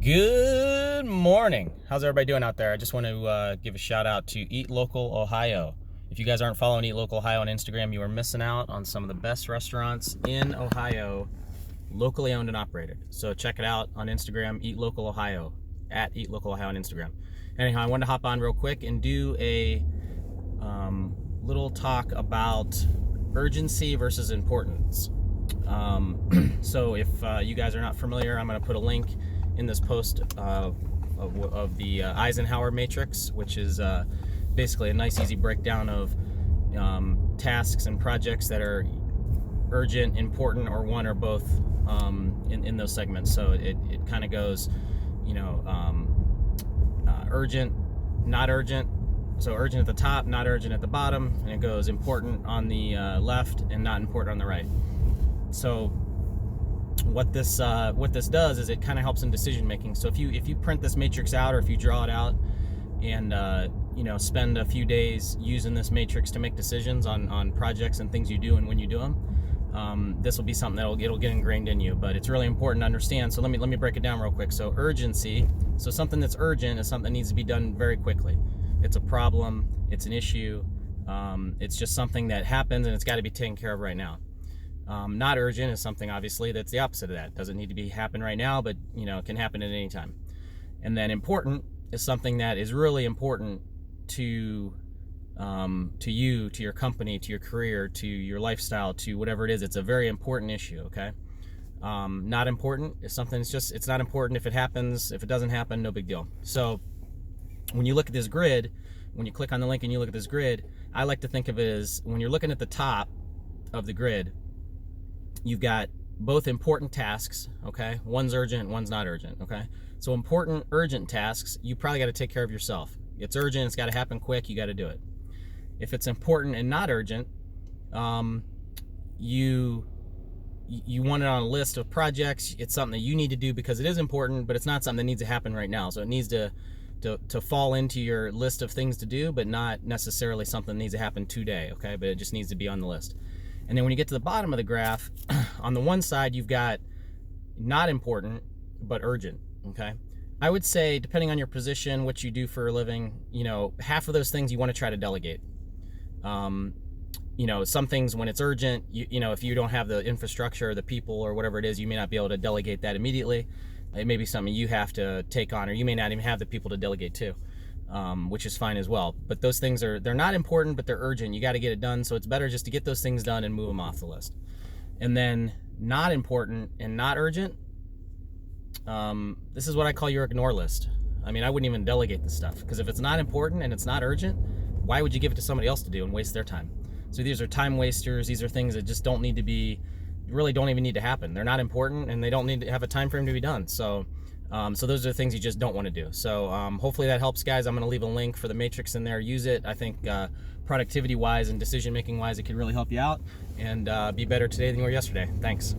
Good morning. How's everybody doing out there? I just want to give a shout out to Eat Local Ohio. If you guys aren't following Eat Local Ohio on Instagram, you are missing out on some of the best restaurants in Ohio, locally owned and operated. So check it out on Instagram, Eat Local Ohio, at Eat Local Ohio on Instagram. Anyhow, I wanted to hop on real quick and do a little talk about urgency versus importance. So if you guys are not familiar, I'm going to put a link in this post of the Eisenhower matrix, which is basically a nice easy breakdown of tasks and projects that are urgent, important, or one or both in those segments. So it kind of goes, urgent, not urgent. So urgent at the top, not urgent at the bottom, and it goes important on the left and not important on the right. So what this does is it kind of helps in decision making. So if you print this matrix out, or if you draw it out and spend a few days using this matrix to make decisions on projects and things you do and when you do them, this will be something it'll get ingrained in you. But it's really important to understand. So let me break it down real quick. So urgency. So something that's urgent is something that needs to be done very quickly. It's a problem. It's an issue. It's just something that happens and it's got to be taken care of right now. Not urgent is something, obviously, that's the opposite of that. It doesn't need to happen right now, but it can happen at any time. And then important is something that is really important to you, to your company, to your career, to your lifestyle, to whatever it is. It's a very important issue. Okay. Not important is something. It's not important. If it happens, if it doesn't happen, no big deal. So when you look at this grid, when you click on the link and you look at this grid, I like to think of it as, when you're looking at the top of the grid, you've got both important tasks, okay? One's urgent, one's not urgent, okay? So important, urgent tasks, you probably got to take care of yourself. It's urgent, it's got to happen quick, you got to do it. If it's important and not urgent, you want it on a list of projects. It's something that you need to do because it is important, but it's not something that needs to happen right now. So it needs to fall into your list of things to do, but not necessarily something that needs to happen today, okay? But it just needs to be on the list. And then when you get to the bottom of the graph, on the one side, you've got not important, but urgent, okay? I would say, depending on your position, what you do for a living, half of those things you want to try to delegate. Some things, when it's urgent, if you don't have the infrastructure or the people or whatever it is, you may not be able to delegate that immediately. It may be something you have to take on, or you may not even have the people to delegate to. Which is fine as well. But those things they're not important, but they're urgent. You got to get it done. So it's better just to get those things done and move them off the list. And then not important and not urgent. This is what I call your ignore list. I mean, I wouldn't even delegate this stuff, because if it's not important and it's not urgent, why would you give it to somebody else to do and waste their time? So these are time wasters. These are things that just don't even need to happen. They're not important and they don't need to have a time frame to be done. So those are the things you just don't want to do. So hopefully that helps, guys. I'm going to leave a link for the matrix in there. Use it. I think productivity-wise and decision-making-wise, it can really help you out and be better today than you were yesterday. Thanks.